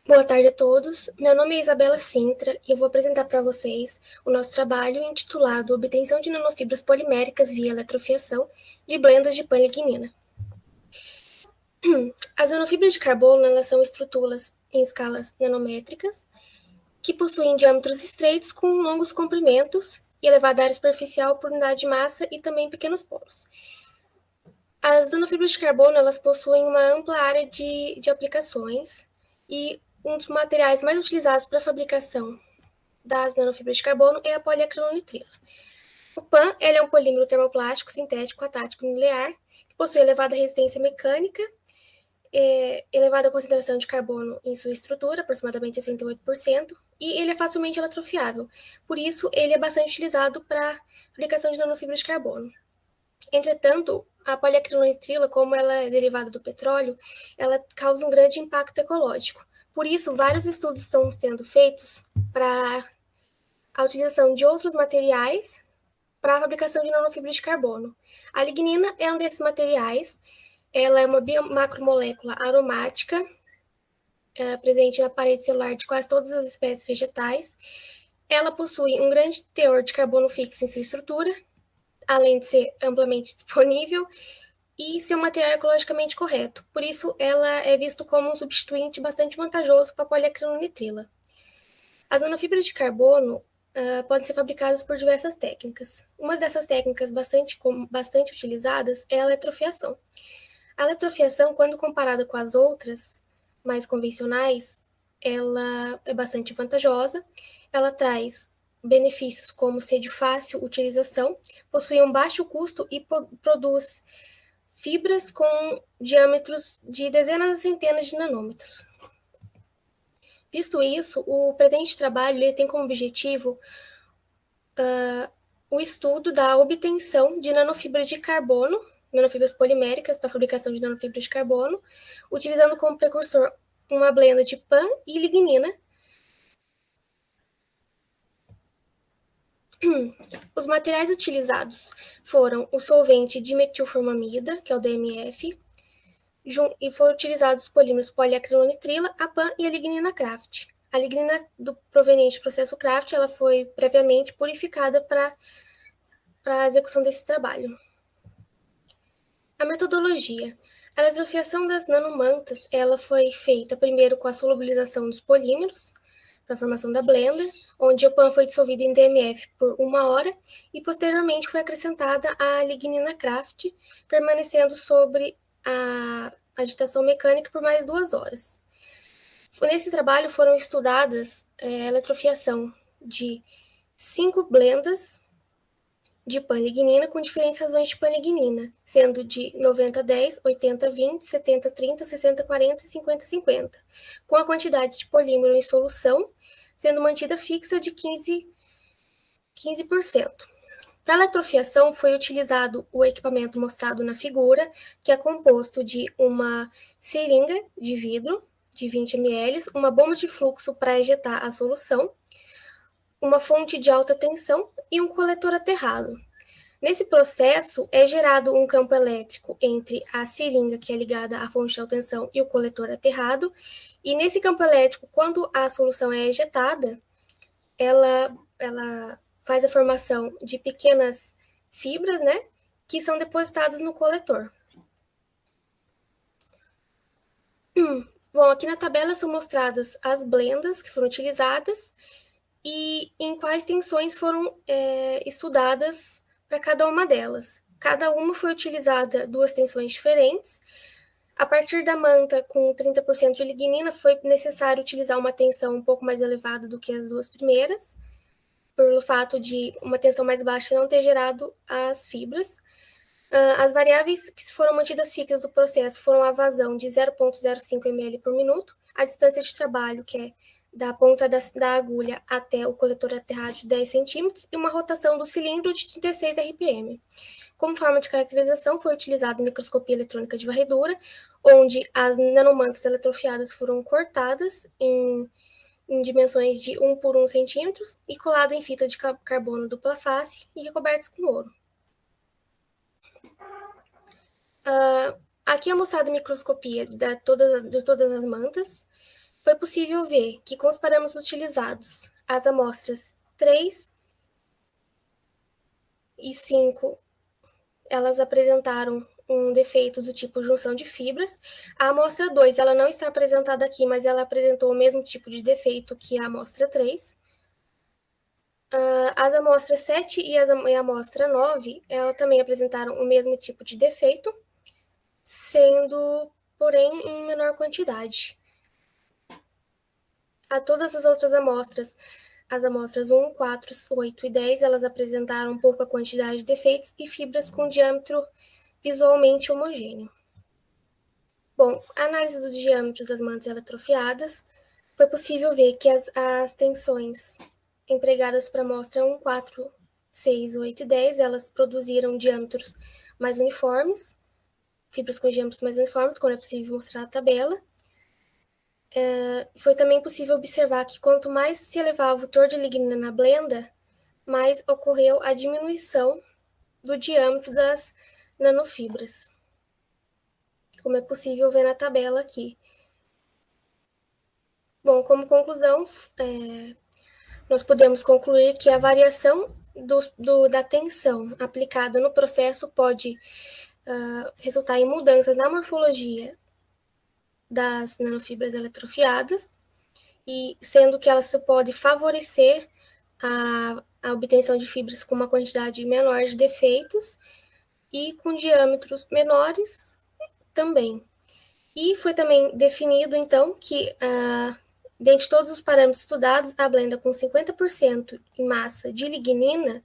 Boa tarde a todos. Meu nome é Isabela Sintra e eu vou apresentar para vocês o nosso trabalho intitulado Obtenção de nanofibras poliméricas via eletrofiação de blendas de pan-lignina. As nanofibras de carbono elas são estruturas em escalas nanométricas que possuem diâmetros estreitos com longos comprimentos e elevada área superficial por unidade de massa e também pequenos poros. As nanofibras de carbono elas possuem uma ampla área de aplicações e um dos materiais mais utilizados para a fabricação das nanofibras de carbono é a poliacrilonitrila. O PAN é um polímero termoplástico sintético atático nuclear que possui elevada resistência mecânica, elevada concentração de carbono em sua estrutura, aproximadamente 68%, e ele é facilmente eletrofiável. Por isso, ele é bastante utilizado para a fabricação de nanofibras de carbono. Entretanto, a poliacrilonitrila, como ela é derivada do petróleo, ela causa um grande impacto ecológico. Por isso, vários estudos estão sendo feitos para a utilização de outros materiais para a fabricação de nanofibras de carbono. A lignina é um desses materiais. Ela é uma biomacromolécula aromática, presente na parede celular de quase todas as espécies vegetais. Ela possui um grande teor de carbono fixo em sua estrutura, além de ser amplamente disponível e ser um material ecologicamente correto. Por isso, ela é vista como um substituinte bastante vantajoso para a poliacrilonitrila. As nanofibras de carbono podem ser fabricadas por diversas técnicas. Uma dessas técnicas bastante utilizadas é a eletrofiação. A eletrofiação, quando comparada com as outras mais convencionais, ela é bastante vantajosa. Ela traz benefícios como ser de fácil utilização, possui um baixo custo e produz fibras com diâmetros de dezenas e centenas de nanômetros. Visto isso, o presente trabalho ele tem como objetivo o estudo da obtenção de nanofibras de carbono, nanofibras poliméricas para a fabricação de nanofibras de carbono, utilizando como precursor uma blenda de PAN e lignina. Os materiais utilizados foram o solvente dimetilformamida, que é o DMF, e foram utilizados os polímeros poliacrilonitrila, a PAN e a lignina Kraft. A lignina proveniente do processo Kraft ela foi previamente purificada para a execução desse trabalho. A metodologia. A eletrofiação das nanomantas ela foi feita primeiro com a solubilização dos polímeros para a formação da blenda, onde o PAN foi dissolvido em DMF por 1 hora e posteriormente foi acrescentada a lignina Kraft, permanecendo sobre a agitação mecânica por mais 2 horas. Nesse trabalho foram estudadas a eletrofiação de 5 blendas de pan-lignina com diferentes razões de pan-lignina, sendo de 90-10, 80-20, 70-30, 60-40 e 50-50, com a quantidade de polímero em solução sendo mantida fixa de 15%. Para a eletrofiação, foi utilizado o equipamento mostrado na figura, que é composto de uma seringa de vidro de 20 ml, uma bomba de fluxo para ejetar a solução, uma fonte de alta tensão e um coletor aterrado. Nesse processo, é gerado um campo elétrico entre a seringa, que é ligada à fonte de alta tensão, e o coletor aterrado, e nesse campo elétrico, quando a solução é ejetada, ela faz a formação de pequenas fibras, né, que são depositadas no coletor. Bom, aqui na tabela são mostradas as blendas que foram utilizadas e em quais tensões foram estudadas para cada uma delas. Cada uma foi utilizada 2 tensões diferentes. A partir da manta com 30% de lignina, foi necessário utilizar uma tensão um pouco mais elevada do que as 2 primeiras, pelo fato de uma tensão mais baixa não ter gerado as fibras. As variáveis que foram mantidas fixas do processo foram a vazão de 0,05 ml por minuto, a distância de trabalho, que é da ponta da agulha até o coletor aterrado de 10 centímetros, e uma rotação do cilindro de 36 RPM. Como forma de caracterização, foi utilizada a microscopia eletrônica de varredura, onde as nanomantas eletrofiadas foram cortadas em dimensões de 1 por 1 centímetros e colado em fita de carbono dupla face e recobertas com ouro. Aqui é mostrada a microscopia de todas as mantas. foi possível ver que com os parâmetros utilizados, as amostras 3 e 5, elas apresentaram um defeito do tipo junção de fibras. A amostra 2, ela não está apresentada aqui, mas ela apresentou o mesmo tipo de defeito que a amostra 3. As amostras 7 e a amostra 9, elas também apresentaram o mesmo tipo de defeito, sendo, porém, em menor quantidade. A todas as outras amostras, as amostras 1, 4, 8 e 10, elas apresentaram pouca quantidade de defeitos e fibras com diâmetro visualmente homogêneo. Bom, a análise dos diâmetros das mantas eletrofiadas, foi possível ver que as tensões empregadas para a amostra 1, 4, 6, 8 e 10, elas produziram diâmetros mais uniformes, fibras com diâmetros mais uniformes, como é possível mostrar na tabela. Foi também possível observar que quanto mais se elevava o teor de lignina na blenda, mais ocorreu a diminuição do diâmetro das nanofibras, como é possível ver na tabela aqui. Bom, como conclusão, nós podemos concluir que a variação da tensão aplicada no processo pode resultar em mudanças na morfologia das nanofibras eletrofiadas, e sendo que elas podem favorecer a obtenção de fibras com uma quantidade menor de defeitos e com diâmetros menores também. E foi também definido, então, que dentre todos os parâmetros estudados, a blenda com 50% em massa de lignina,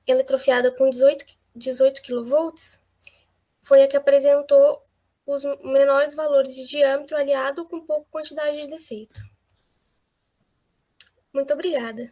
eletrofiada com 18 kV, foi a que apresentou os menores valores de diâmetro aliado com pouca quantidade de defeito. Muito obrigada.